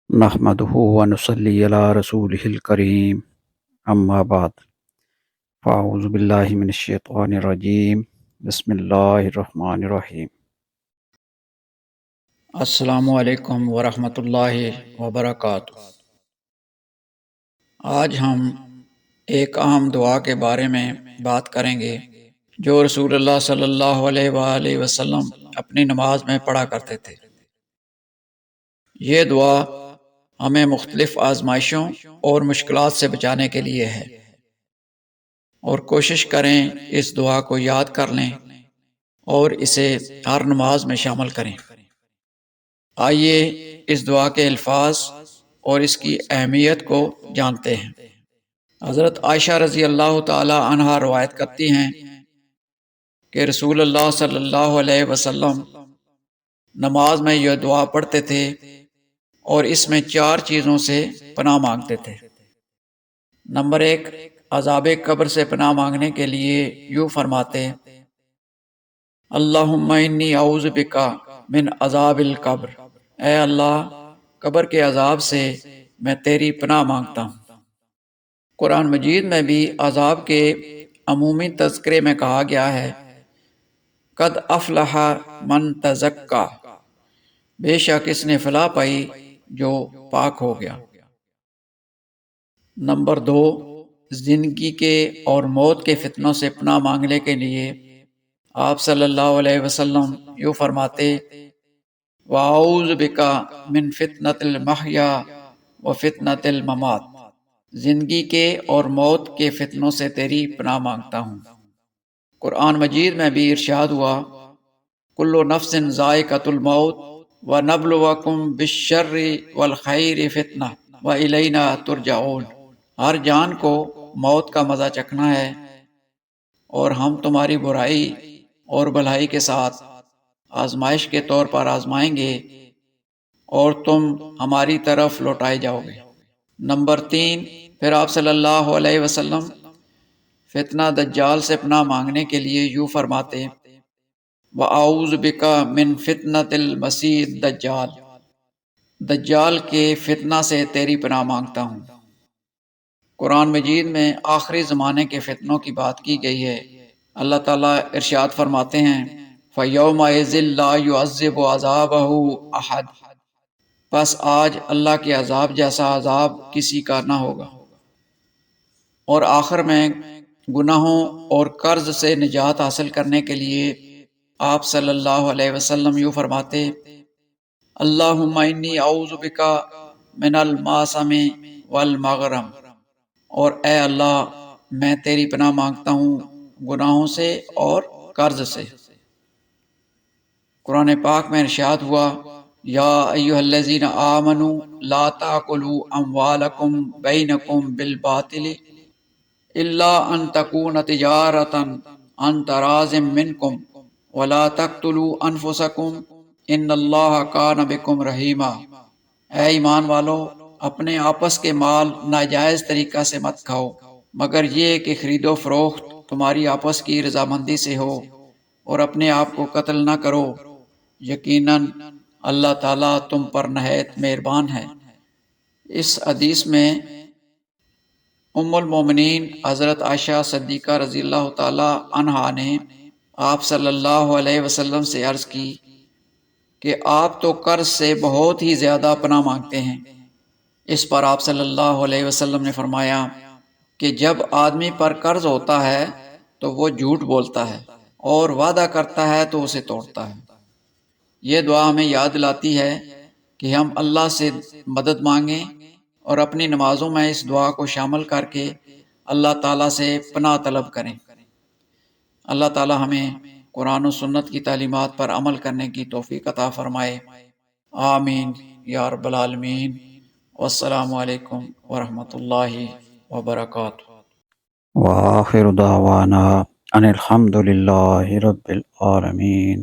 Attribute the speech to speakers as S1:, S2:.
S1: نحمدہ ونصلی علی رسولہ الکریم، اما بعد، فاعوذ باللہ من الشیطان الرجیم، بسم اللہ الرحمن الرحیم۔
S2: السلام علیکم ورحمۃ اللہ وبرکاتہ۔ آج ہم ایک عام دعا کے بارے میں بات کریں گے جو رسول اللہ صلی اللہ علیہ وآلہ وسلم اپنی نماز میں پڑھا کرتے تھے۔ یہ دعا ہمیں مختلف آزمائشوں اور مشکلات سے بچانے کے لیے ہے، اور کوشش کریں اس دعا کو یاد کر لیں اور اسے ہر نماز میں شامل کریں۔ آئیے اس دعا کے الفاظ اور اس کی اہمیت کو جانتے ہیں۔ حضرت عائشہ رضی اللہ تعالی عنہا روایت کرتی ہیں کہ رسول اللہ صلی اللہ علیہ وسلم نماز میں یہ دعا پڑھتے تھے اور اس میں 4 چیزوں سے پناہ مانگتے تھے۔ نمبر 1، عذاب قبر سے پناہ مانگنے کے لیے یوں فرماتے: اللہم انی اعوذ بک من عذاب القبر، اے اللہ قبر کے عذاب سے میں تیری پناہ مانگتا ہوں۔ قرآن مجید میں بھی عذاب کے عمومی تذکرے میں کہا گیا ہے: قد افلح من تزکا، بے شک اس نے فلاح پائی جو پاک ہو گیا۔ نمبر 2، زندگی کے اور موت کے فتنوں سے پناہ مانگنے کے لیے آپ صلی اللہ علیہ وسلم یوں فرماتے: وَأَعُوذُ بِكَ مِن فِتْنَةِ الْمَحْيَا وَفِتْنَةِ الْمَمَاتِ، زندگی کے اور موت کے فتنوں سے تیری پناہ مانگتا ہوں۔ قرآن مجید میں بھی ارشاد ہوا: کل نفس ذائقۃ الموت وَنَبْلُوَکُم بِالشَّرِّ وَالْخَیرِ فِتْنَۃ وَإِلَیْنَا تُرْجَعُونَ، ہر جان کو موت کا مزہ چکھنا ہے اور ہم تمہاری برائی اور بھلائی کے ساتھ آزمائش کے طور پر آزمائیں گے اور تم ہماری طرف لوٹائے جاؤ گے۔ نمبر 3، پھر آپ صلی اللہ علیہ وسلم فتنہ دجال سے پناہ مانگنے کے لیے یوں فرماتے: وَأَعُوذُ بِكَ مِن فِتْنَةِ الْمَسِیحِ الدَّجَّالِ، دجال کے فتنہ سے تیری پناہ مانگتا ہوں۔ قرآن مجید میں آخری زمانے کے فتنوں کی بات کی گئی ہے۔ اللہ تعالیٰ ارشاد فرماتے ہیں: فَيَوْمَئِذٍ لَا يُعَذِّبُ عَذَابَهُ أَحَدٌ، پس آج اللہ کے عذاب جیسا عذاب کسی کا نہ ہوگا۔ اور آخر میں گناہوں اور قرض سے نجات حاصل کرنے کے لیے آپ صلی اللہ علیہ وسلم یوں فرماتے: اللہم انی اعوذ بک من الماسم والمغرم، اور اے اللہ میں تیری پناہ مانگتا ہوں گناہوں سے اور قرض سے۔ قرآن پاک میں ارشاد ہوا: یا ایھا الذین آمنوا لا تأکلوا اموالکم بینکم بالباطل الا ان تکون تجارۃ عن تراض منکم ولا تقتلوا انفسکم ان اللہ کان بکم رحیما، اے ایمان والو اپنے آپس کے مال ناجائز طریقہ سے مت کھاؤ مگر یہ کہ خرید و فروخت تمہاری آپس کی رضامندی سے ہو، اور اپنے آپ کو قتل نہ کرو، یقیناً اللہ تعالیٰ تم پر نہایت مہربان ہے۔ اس حدیث میں ام المومنین حضرت عائشہ صدیقہ رضی اللہ تعالی عنہا نے آپ صلی اللہ علیہ وسلم سے عرض کی کہ آپ تو قرض سے بہت ہی زیادہ پناہ مانگتے ہیں۔ اس پر آپ صلی اللہ علیہ وسلم نے فرمایا کہ جب آدمی پر قرض ہوتا ہے تو وہ جھوٹ بولتا ہے اور وعدہ کرتا ہے تو اسے توڑتا ہے۔ یہ دعا ہمیں یاد دلاتی ہے کہ ہم اللہ سے مدد مانگیں اور اپنی نمازوں میں اس دعا کو شامل کر کے اللہ تعالیٰ سے پناہ طلب کریں۔ اللہ تعالیٰ ہمیں قرآن و سنت کی تعلیمات پر عمل کرنے کی توفیق عطا فرمائے، آمین یا رب العالمین۔ والسلام علیکم ورحمۃ اللہ وبرکاتہ۔
S1: وآخر دعوانا ان الحمد للہ رب العالمین۔